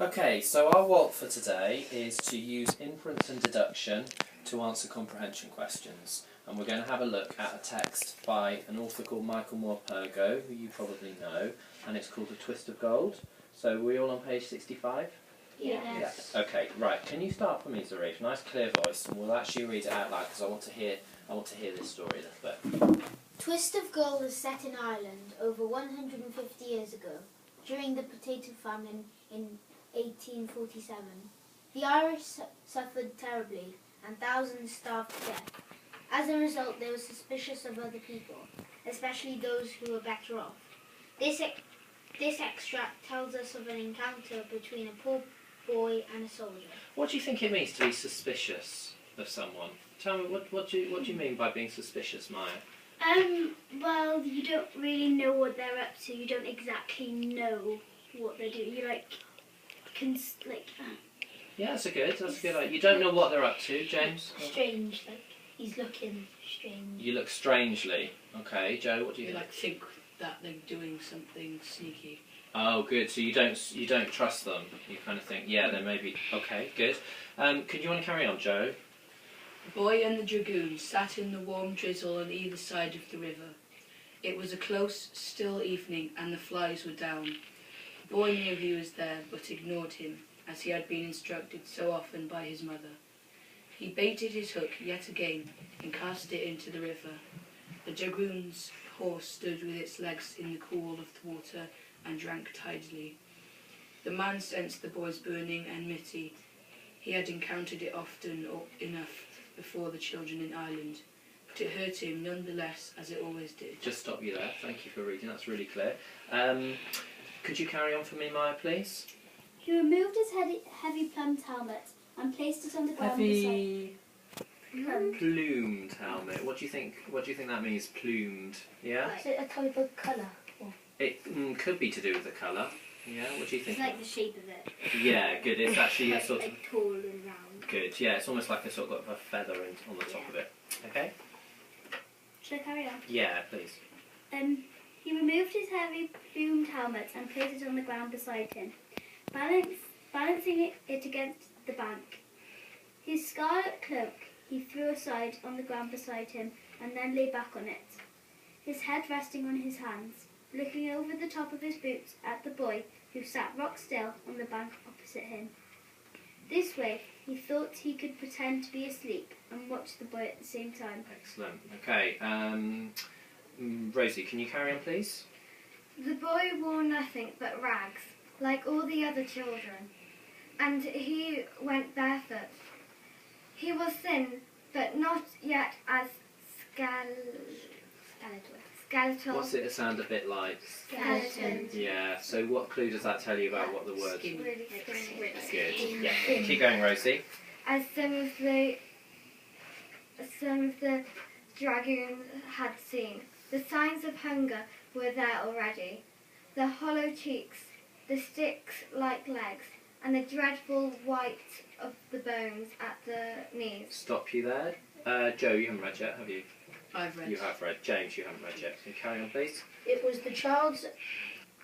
Okay, so our what for today is to use inference and deduction to answer comprehension questions. And we're going to have a look at a text by an author called Michael Morpurgo, who you probably know, and it's called A Twist of Gold. So we're all on page 65? Yes. Yeah. Okay, right. Can you start for me, Zarif? Nice clear voice, and we'll actually read it out loud because I want to hear this story a little bit. Twist of Gold is set in Ireland over 150 years ago, during the potato famine in 1847. The Irish suffered terribly, and thousands starved to death. As a result, they were suspicious of other people, especially those who were better off. This extract tells us of an encounter between a poor boy and a soldier. What do you think it means to be suspicious of someone? Tell me, what do you mean by being suspicious, Maya? Well, you don't really know what they're up to. You don't exactly know what they're doing. You Yeah, that's a good idea. You don't know what they're up to, James? strange, like he's looking strange. You look strangely. Okay, Joe, what do you You think? think that they're doing something sneaky. Oh, good. So you don't trust them. You kind of think, yeah, they may be. Okay, good. Could you want to carry on, Joe? The boy and the dragoon sat in the warm drizzle on either side of the river. It was a close, still evening, and the flies were down. The boy knew he was there, but ignored him, as he had been instructed so often by his mother. He baited his hook yet again and cast it into the river. The dragoon's horse stood with its legs in the cool of the water and drank tidily. The man sensed the boy's burning enmity. He had encountered it often enough before the children in Ireland, but it hurt him nonetheless, as it always did. Just stop you there. Thank you for reading. That's really clear. Could you carry on for me, Maya, please? He removed his heavy plumed helmet and placed it on the ground Heavy beside plumed helmet. What do you think? What do you think that means? Plumed. Yeah. Is it a type of colour? It could be to do with the colour. Yeah. What do you think? It's like the shape of it. Yeah. Good. It's actually a sort of. Like tall and round. Good. Yeah. It's almost like a sort of a feather on the top of it. Okay. Should I carry on? Yeah. Please. He removed his heavy plumed helmet and placed it on the ground beside him, balancing it against the bank. His scarlet cloak he threw aside on the ground beside him and then lay back on it, his head resting on his hands, looking over the top of his boots at the boy who sat rock still on the bank opposite him. This way, he thought he could pretend to be asleep and watch the boy at the same time. Excellent. Okay. Rosie, can you carry on, please? The boy wore nothing but rags, like all the other children, and he went barefoot. He was thin, but not yet as skeletal. What's it sound a bit like? Skeleton. Yeah. So what clue does that tell you about what the word? Skin. Really skinny. Good. Yeah. Keep going, Rosie. As some of the dragoons had seen, the signs of hunger were there already. The hollow cheeks, the sticks-like legs, and the dreadful white of the bones at the knees. Stop you there. Joe, you haven't read yet, have you? I've read. You have read. James, you haven't read yet. Can you carry on, please? It was the child's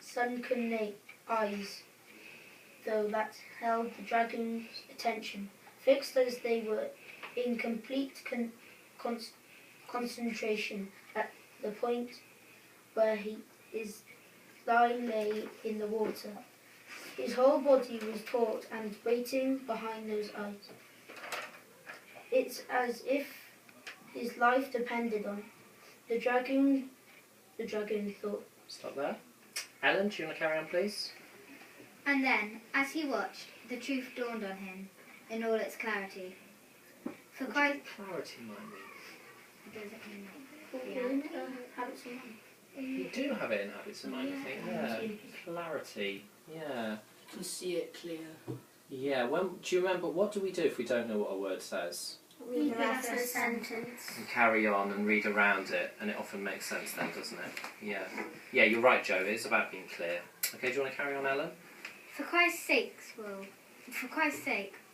sunken eyes, though, that held the dragon's attention, fixed as they were in complete concentration at the point where his thigh lay in the water. His whole body was taut and waiting behind those eyes. It's as if his life depended on the dragoon thought. Stop there. Ellen, do you want to carry on, please? And then, as he watched, the truth dawned on him in all its clarity. For Christ... Clarity might Does it mean Habits of mind. mean. You do have it in habits of mind, I think. Yeah. Clarity. Yeah. You can see it clear. Yeah. Do you remember, what do we do if we don't know what a word says? Read the rest of the sentence. And carry on and read around it, and it often makes sense then, doesn't it? Yeah. Yeah, you're right, Joe. It is about being clear. Okay, do you want to carry on, Ellen? For Christ's sake,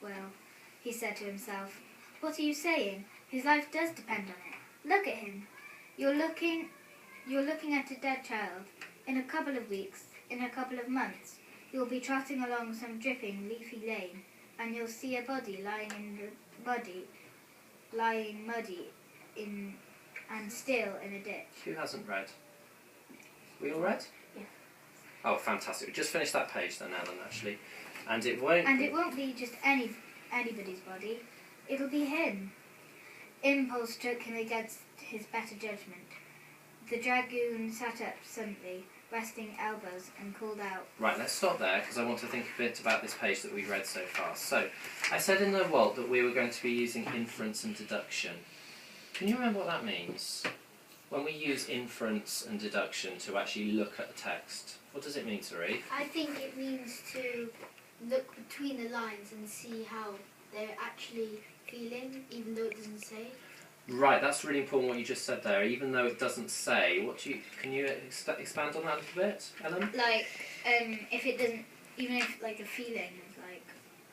Will, he said to himself. What are you saying? His life does depend on it. Look at him. You're looking at a dead child. In a couple of weeks, in a couple of months, You'll be trotting along some dripping, leafy lane, and you'll see a body lying muddy and still in a ditch. Who hasn't read? We all read? Yeah. Oh, fantastic. We just finished that page then, Ellen, actually. And it won't... And it won't be just anybody's body. It'll be him. Impulse struck him against his better judgment. The dragoon sat up suddenly, resting elbows, and called out. Right, let's stop there, because I want to think a bit about this page that we've read so far. So, I said in the Walt that we were going to be using inference and deduction. Can you remember what that means? When we use inference and deduction to actually look at the text, what does it mean, Sari? I think it means to look between the lines and see how they're actually feeling, even though it doesn't say. Right, that's really important what you just said there. Even though it doesn't say, can you expand on that a little bit, Ellen? Like, if it doesn't, even if like the feeling is like,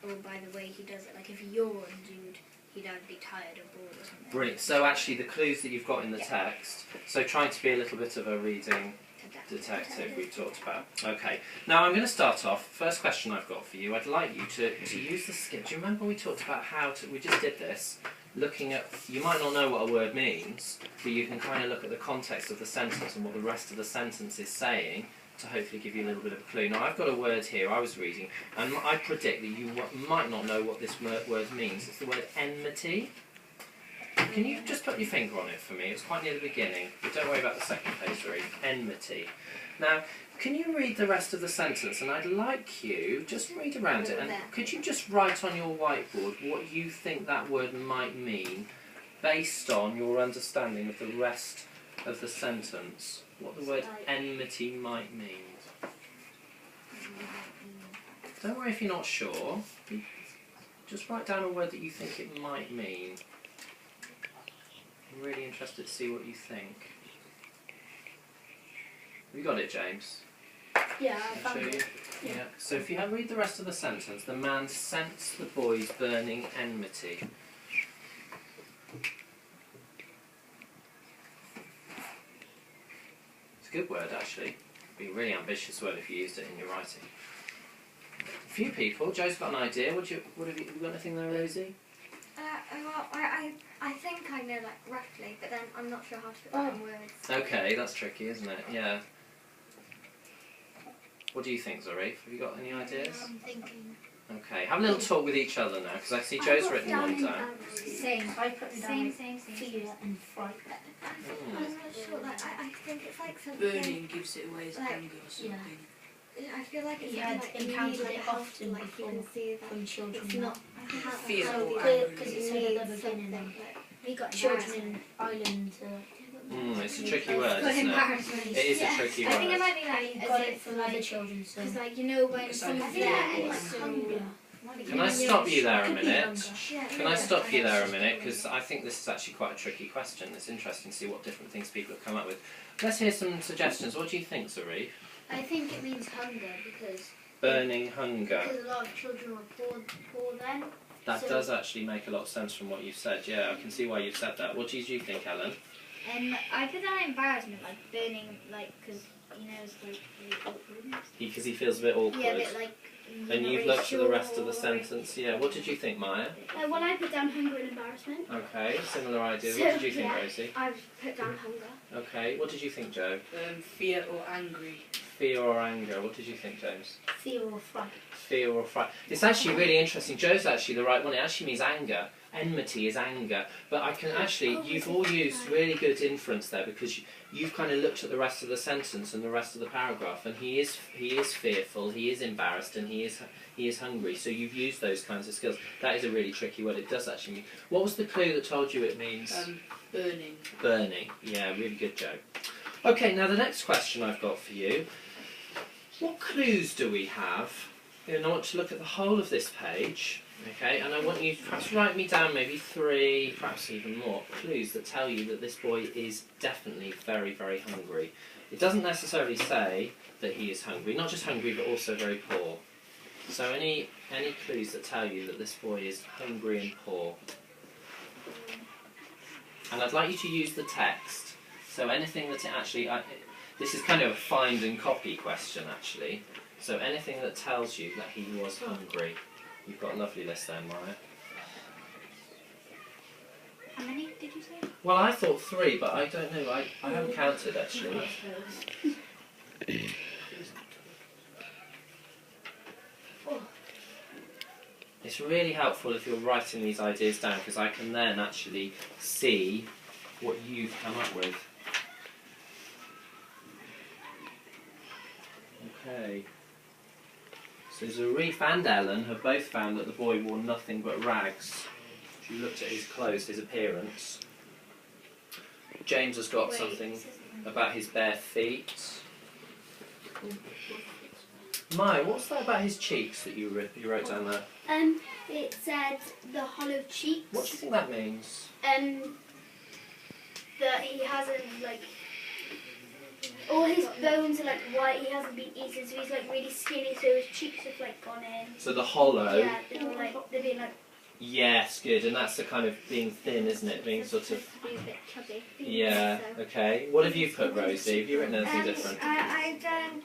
oh, by the way he does it, like if he yawned, he'd either be tired or bored or something. Brilliant. So actually the clues that you've got in the text, so trying to be a little bit of a reading detective we've talked about. Okay, now I'm going to start off, first question I've got for you, I'd like you to use the skill. Do you remember we talked about we just did this, looking at, you might not know what a word means, but you can kind of look at the context of the sentence and what the rest of the sentence is saying to hopefully give you a little bit of a clue. Now I've got a word here I was reading, and I predict that you might not know what this word means. It's the word enmity. Can you just put your finger on it for me? It's quite near the beginning, but don't worry about the second page, sorry. Enmity. Now, can you read the rest of the sentence? And I'd like you, just read around it, and could you just write on your whiteboard what you think that word might mean based on your understanding of the rest of the sentence? What the word enmity might mean. Don't worry if you're not sure. Just write down a word that you think it might mean. I'm really interested to see what you think. Have you got it, James? Yeah, I'll show you. Yeah. So if you read the rest of the sentence, the man sensed the boy's burning enmity. It's a good word, actually. It'd be a really ambitious word if you used it in your writing. A few people. Joe's got an idea. What have you got anything there, Rosie? Well, I think I know, like, roughly, but then I'm not sure how to put that in words. Okay, that's tricky, isn't it? Yeah. What do you think, Zarif? Have you got any ideas? I'm thinking. Okay, have a little talk with each other now, because I see Joe's written one down. Same. I put down Same. fear and fright. I'm not sure, like, I think it's like something... Burning gives it away as Like, anger or something. I feel like it's He something had like you encountered need, like, it help often to, like, before even see that from children. it's not... I think that's Fear like, or how anger. Because you it said need at the beginning, something, like, He got children in Ireland. It's a tricky word, isn't it? It is a tricky I think it word. might be I like, got as it if, from other like, children. So. because like, you know, when Because someone's I think there, it's it's hunger. Can I stop you there a Could be minute? hunger. Yeah, Can I stop you there a minute? Because I think this is actually quite a tricky question. It's interesting to see what different things people have come up with. Let's hear some suggestions. What do you think, Zarif? I think it means hunger because Burning hunger. a lot of children were poor then. That So- does actually make a lot of sense from what you've said. Yeah, I can see why you've said that. What do you think, Ellen? I put down embarrassment, like burning, like, because, you know, it's like really awkward. Because he feels a bit awkward. Yeah, but like. And you've looked at the rest of the sentence. Yeah, what did you think, Maya? Well, I put down hunger and embarrassment. Okay, similar idea. So, What did you think, yeah. Rosie? I've put down hunger. Okay, what did you think, Joe? Fear or angry. Fear or anger? What did you think, James? Fear or fright. Fear or fright. It's actually really interesting. Joe's actually the right one. It actually means anger. Enmity is anger. But I can actually, you've all used really good inference there because you've kind of looked at the rest of the sentence and the rest of the paragraph, and he is fearful, he is embarrassed, and he is hungry. So you've used those kinds of skills. That is a really tricky word. It does actually mean. What was the clue that told you it means? Burning. Burning. Yeah, really good, Joe. Okay, now the next question I've got for you. What clues do we have? And I want to look at the whole of this page, okay, and I want you to perhaps write me down maybe 3, perhaps even more, clues that tell you that this boy is definitely very, very hungry. It doesn't necessarily say that he is hungry, not just hungry but also very poor. So any clues that tell you that this boy is hungry and poor? And I'd like you to use the text. So anything that it actually... this is kind of a find and copy question, actually. So anything that tells you that he was hungry. You've got a lovely list there, Maya. How many did you say? Well, I thought 3, but I don't know. I haven't counted, actually. It's really helpful if you're writing these ideas down, because I can then actually see what you've come up with. Okay. So Zarif and Ellen have both found that the boy wore nothing but rags. She looked at his clothes, his appearance. James has got something about his bare feet. Maya, what's that about his cheeks that you wrote down there? It said the hollow cheeks. What do you think that means? That he hasn't all his bones are white. He hasn't been eaten, so he's really skinny. So his cheeks have gone in. So the hollow. Yeah, they're being Yes, good, and that's the kind of being thin, isn't it? Being sort of. Be a bit chubby. Yeah. Okay. What have you put, Rosie? Have you written anything different? I've done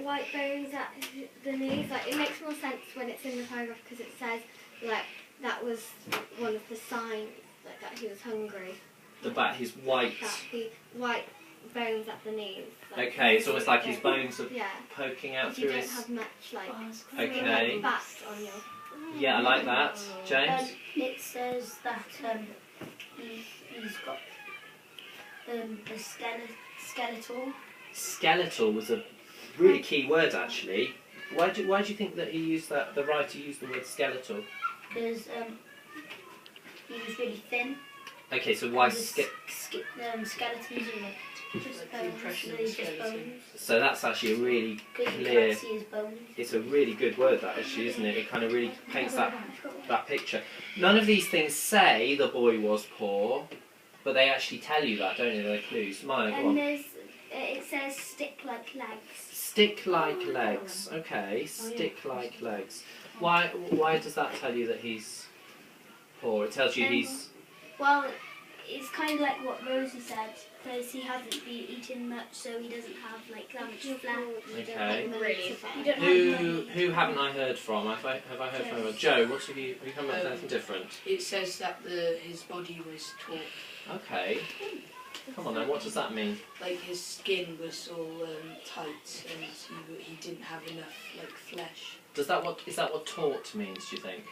white bones at the knees. It makes more sense when it's in the paragraph because it says that was one of the signs that he was hungry. About his white. That the white bones at the knees. Okay, it's almost like his bones are Yeah. poking out If you through don't his. have much Okay. fat on your. Yeah, I like that. James. It says that he's got the skeletal. Skeletal was a really key word, actually. Why do you think that he used that? The writer used the word skeletal. Because he was really thin. Okay, so why The skeletons are just bones. impression Really of just skeleton. bones. So that's actually a really But you clear. can't see his bones. It's a really good word, that actually, isn't it? It kind of really paints that picture. None of these things say the boy was poor, but they actually tell you that, don't they? They're clues. Maya, go on. It says stick-like legs. Stick-like legs. Okay, stick-like legs. Why does that tell you that he's poor? It tells you he's. Well, it's kind of like what Rosie said, because he hasn't been eating much, so he doesn't have that much fat. Okay. You don't have money. Who haven't I heard from? Have I heard from anyone? Joe, what have you come up with anything different? It says that his body was taut. Okay. Come on then, what does that mean? His skin was all tight and he didn't have enough flesh. Is that what taut means, do you think?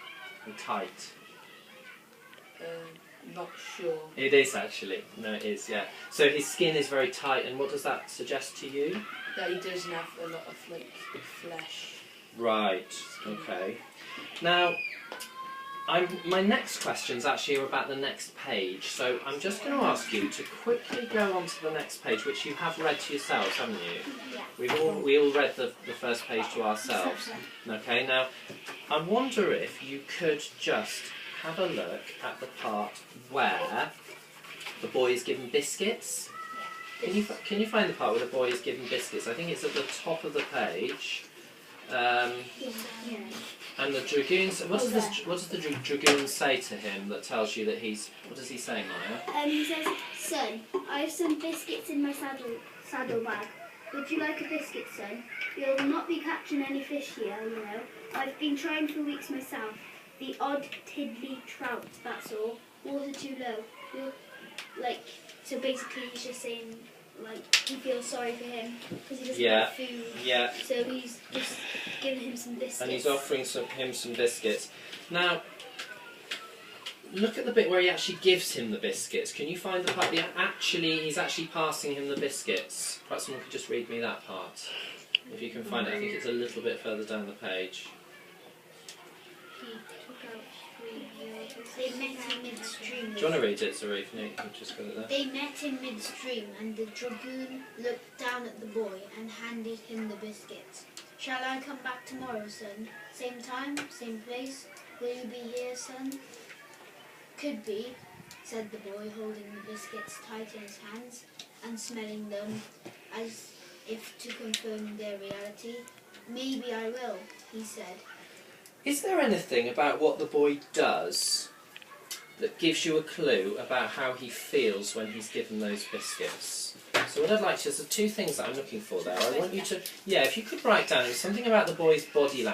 And tight? Not sure. It is actually. No, it is, yeah. So his skin is very tight, and what does that suggest to you? That he doesn't have a lot of flesh. Right, okay. Now, my next questions actually are about the next page, so I'm just going to ask you to quickly go on to the next page, which you have read to yourselves, haven't you? Yeah. We all read the first page to ourselves. Okay, now, I wonder if you could just have a look at the part where the boy is given biscuits. Can you find the part where the boy is given biscuits? I think it's at the top of the page. And the dragoons. What does the dragoon say to him that tells you that he's? What does he say, Maya? He says, "Son, I have some biscuits in my saddle bag. Would you like a biscuit, son? You'll not be catching any fish here, you know. I've been trying for weeks myself. The odd tiddly trout, that's all. Water too low. So basically he's just saying, he feels sorry for him because he doesn't have food. Yeah. So he's just giving him some biscuits. And he's offering him some biscuits. Now, look at the bit where he actually gives him the biscuits. Can you find the part where he's actually passing him the biscuits? Perhaps someone could just read me that part. If you can find it, I think it's a little bit further down the page. They met in midstream. Do you want to read it, Zarif? No, you can just got it there. They met in midstream, and the dragoon looked down at the boy and handed him the biscuits. Shall I come back tomorrow, son? Same time, same place? Will you be here, son? Could be, said the boy, holding the biscuits tight in his hands and smelling them as if to confirm their reality. Maybe I will, he said. Is there anything about what the boy does that gives you a clue about how he feels when he's given those biscuits? So what I'd like to, there's two things that I'm looking for there. I want you to, yeah, if you could write down something about the boy's body language.